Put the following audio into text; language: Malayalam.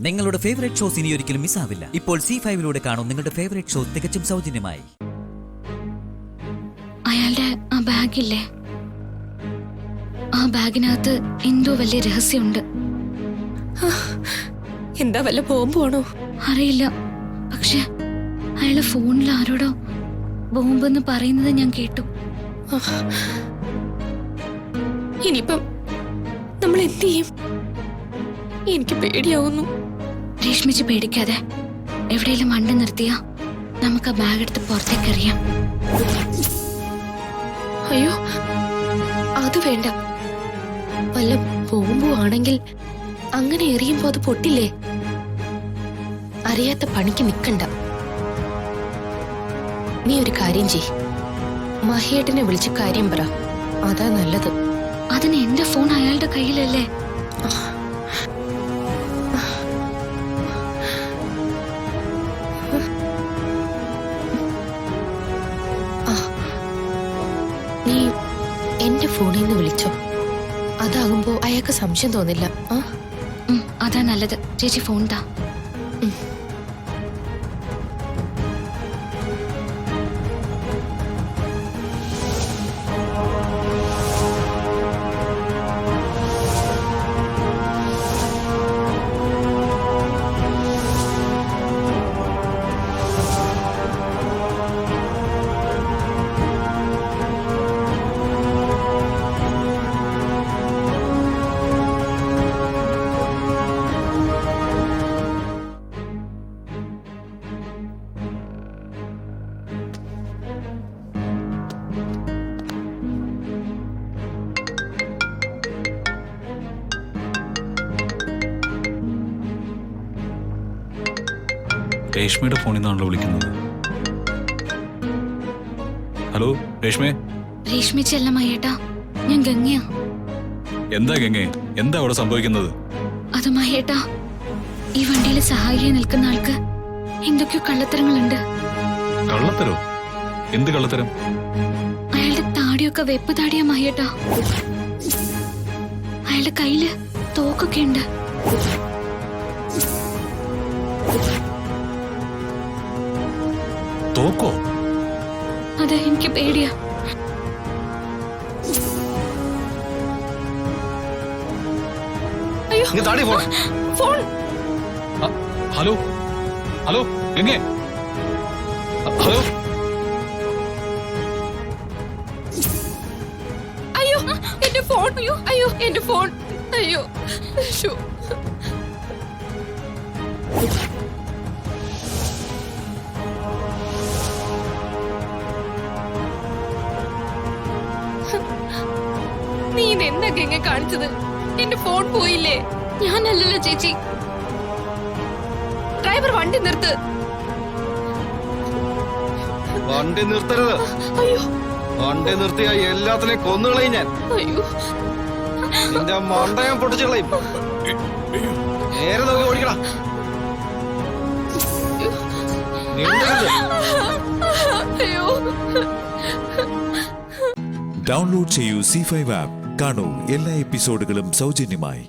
നിങ്ങളുടെ ഫേവറേറ്റ് ഷോസ് ഇനി ഒരിക്കലും മിസ്സാവില്ല. ഇപ്പോൾ C5 കാണും നിങ്ങളുടെ ഫേവറേറ്റ് ഷോ തികച്ചും സൗജന്യമായി. അയാളുടെ ആ ബാഗില്ലേ, ആ ബാഗിനകത്ത് എന്തോ വലിയ രഹസ്യമുണ്ട്. എന്താ വല്ല ബോംബാണോ അറിയില്ല, പക്ഷെ അയാളെ ഫോണിൽ ആരോടോ ബോംബെന്ന് പറയുന്നത് ഞാൻ കേട്ടു. ഇനിയിപ്പം നമ്മൾ എന്ത് ചെയ്യും? എനിക്ക് പേടിയാവുന്നു. രേഷ്മിച്ച് പേടിക്കാതെ എവിടെയെങ്കിലും വണ്ടി നിർത്തിയാ നമുക്ക് ആ ബാഗ് എടുത്ത് പുറത്തേക്ക് എറിയാം. അയ്യോ, അത് വേണ്ട. വല്ല ബോംബും ആണെങ്കിൽ അങ്ങനെ എറിയുമ്പോ അത് പൊട്ടില്ലേ? അറിയാത്ത പണിക്ക് നിക്കണ്ട. നീ ഒരു കാര്യം ചെയ്, മഹിയേട്ടനെ വിളിച്ച് കാര്യം പറ. അതാ നല്ലത്. അതിന് എന്റെ ഫോൺ അയാളുടെ കയ്യിലല്ലേ? നീ എന്റെ ഫോണിൽ നിന്ന് വിളിച്ചോ. അതാകുമ്പോ അയാൾക്ക് സംശയം തോന്നില്ല. അതാ നല്ലത്. ചേച്ചി ഫോൺ താ. രേഷ്മയുടെ ഫോണിൽ നിന്നാണല്ലോ വിളിക്കുന്നത്. ഹലോ രേഷ്മേ. രേഷ്മിച്ചല്ല മഹേട്ടാ, ഞാൻ ഗംഗയാ. എന്താ ഗംഗേ, എന്താ അവിടെ സംഭവിക്കുന്നത്? അത് മഹേട്ടാ, ഈ വണ്ടിയിൽ സഹായിയായി നിൽക്കുന്ന ആൾക്ക് എന്തൊക്കെയോ കള്ളത്തരങ്ങളുണ്ട്. കള്ളത്തരോ? എന്ത് കള്ളത്തരം? അയാളുടെ താടിയൊക്കെ വെപ്പ് താടിയാ മഹേട്ടാ. അയാളുടെ കയ്യില് തോക്കൊക്കെ ഉണ്ട്. തോക്കോ? അതെ, എനിക്ക് പേടിയാ. ഫോൺ. ഹലോ ഹലോ ഗംഗേ, ഹലോ. അയ്യോ എന്റെ ഫോൺ. അയ്യോ എന്റെ ഫോൺ. അയ്യോ. നീ ഇതെന്താ ഗംഗ കാണിച്ചത്? എന്റെ ഫോൺ പോയില്ലേ? ഞാനല്ലല്ലോ ചേച്ചി. ഡ്രൈവർ വണ്ടി നിർത്ത്. വണ്ടി നിർത്തരുത്. അയ്യോ, വണ്ടി നിർത്തിയ എല്ലാത്തിനെയും കൊന്നുകളയും ഞാൻ. അയ്യോ, നിന്റെ മണ്ട ഞാൻ പൊട്ടിച്ചു കളയും. നേരെ നോക്കി ഓടിക്കടാ. അയ്യോ. ഡൗൺലോഡ് ചെയ്യൂ C5 ആപ്പ്. കാണൂ എല്ലാ എപ്പിസോഡുകളും സൗജന്യമായി.